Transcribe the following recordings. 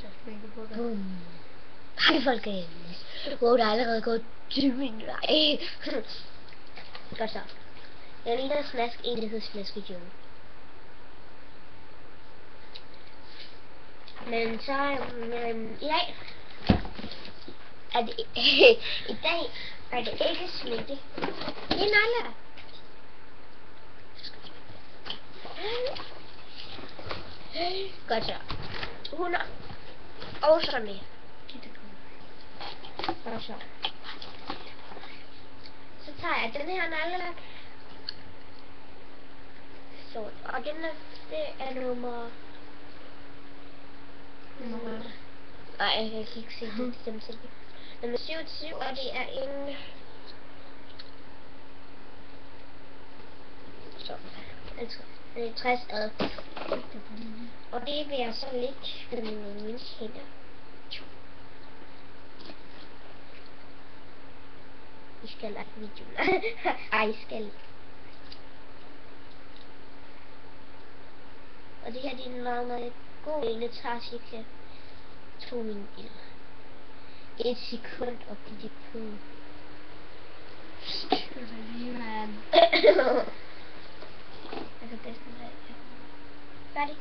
tage sminke på dig. Hej folkens. Wow, der er allerede gået 20 minutter. Godt så. Jeg vil lige snask en, der hedder Snaskejone. Men så, i dag er det, i dag er det ikke sminke. Det er Nala. Godt så. Hun er også med. Godt så. Så tager jeg den her Nala. Så, og den er, det er nummer... Nej, jeg kan ikke se det bestemt selv. Nummer 27, og det er en... Så, det er 60 ad. Og det vil jeg så lægge på mine hænder. I skal lade videoen. Ej, I skal. Og det her det er en meget, meget god en. Det tager cirka 2 minutter. 1 sekund op i det på. Styr dig lige, mand. Jeg kan bedst med det. Færdig?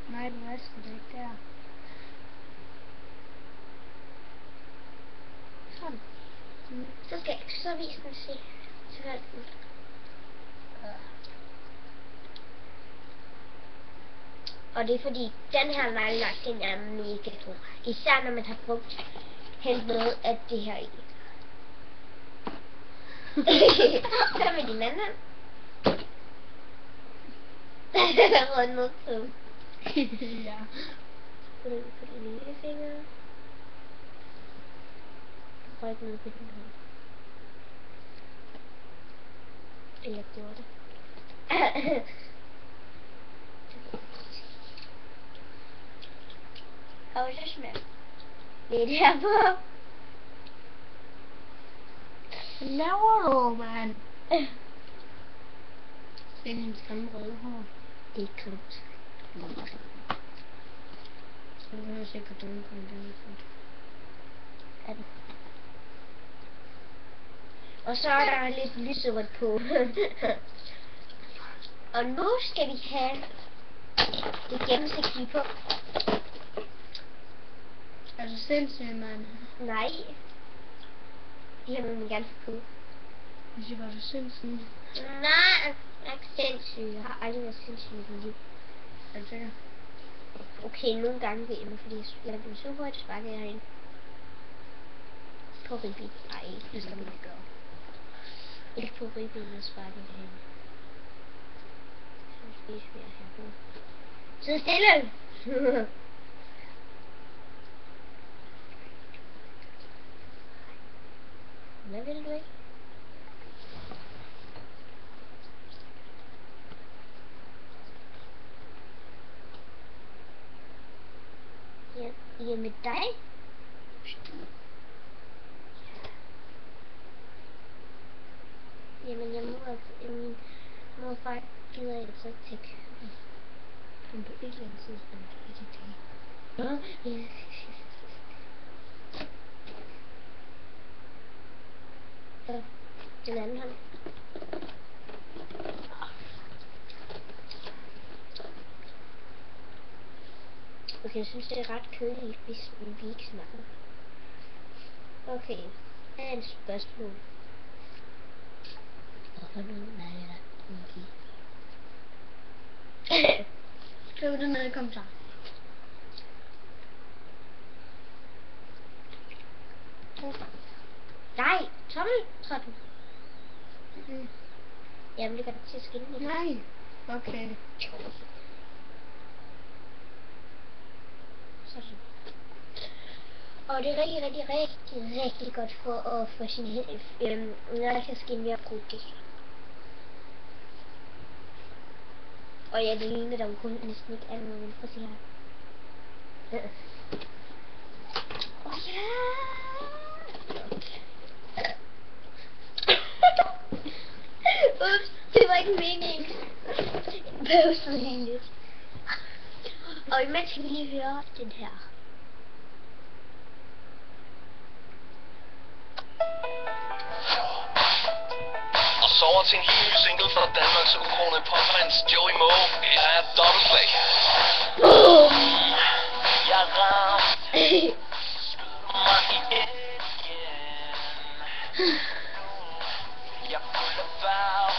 Nej, du vasker det ikke der. Sådan. Så vis den til kanten. Og det er fordi, den her neglelak, den er mega god. Især når man har brugt helt noget af det her i. Så med din anden hånd. Rundt mod på. Ja. På den lille finger. Prøv ikke noget på din hånd. Eller gjorde det. Og så smæk lidt her på. Hvad laver du, mand? Det er din grimme røde hår. Det er grimt. Så du har sikkert døden på den Er det? Og så er der lidt lyserødt på. Og nu skal vi have det gennemsigtige på. Er du sindssyg, mand? Nej. Det her vil man gerne få på. Jeg siger bare, du er sindssyg. Nej, jeg er ikke sindssyg. Jeg har aldrig været sindssyg i mit liv. Er du sikker? Okay, nogle gange ved jeg, fordi jeg blev så hurtigt sparket herinde. På ribben. Nej, Det skal du ikke gøre. ikke på ribben, jeg sparket herinde. Så spiser vi her på. Sid stille! Hvad vil du ikke? Ja, med dig? Jamen, jeg må min mor og far gider jeg så tække. Men på et eller andet tidspunkt er det det. Ja. Så, den anden hånd. Okay, jeg synes det er ret kedeligt, hvis vi ikke snakker. Okay, det er et spørgsmål. Hvorfor nu? Nej, okay. Skriv det ned i kommentar. Nej, tommeltotten. Jeg vil godt til at skinne lidt. Nej. Okay. Sådan. Og det er rigtig godt for at få sin hænder, når jeg kan skinne ved at bruge det. Og ja, det ligner der kun næsten ikke er noget, prøv at se her. Åh ja! Ups, det var ikke meningen. Pøvsede helt lidt. Og imens kan vi lige høre den her. over til en helt ny single fra Danmarks ukronede popprins Joey Moe. Jeg er dobbeltslag. Jeg ramte mig igen. Jeg er fuld af farve.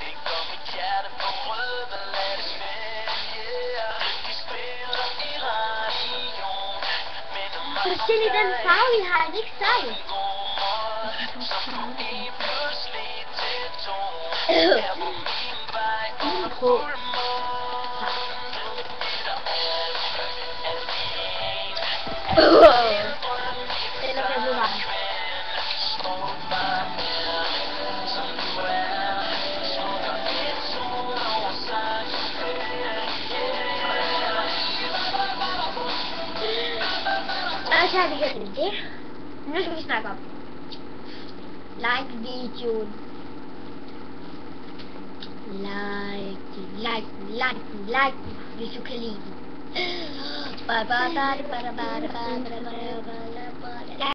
Det går mit hjerte på rød, men lad det spille. De spiller i radioen. Og se lige den farve, I har. Det er ikke sejt. Det er nok jeg ved mig. Og så har vi gjort det. Nu skal vi snakke om like videoen. Like, hvis du kan lide den.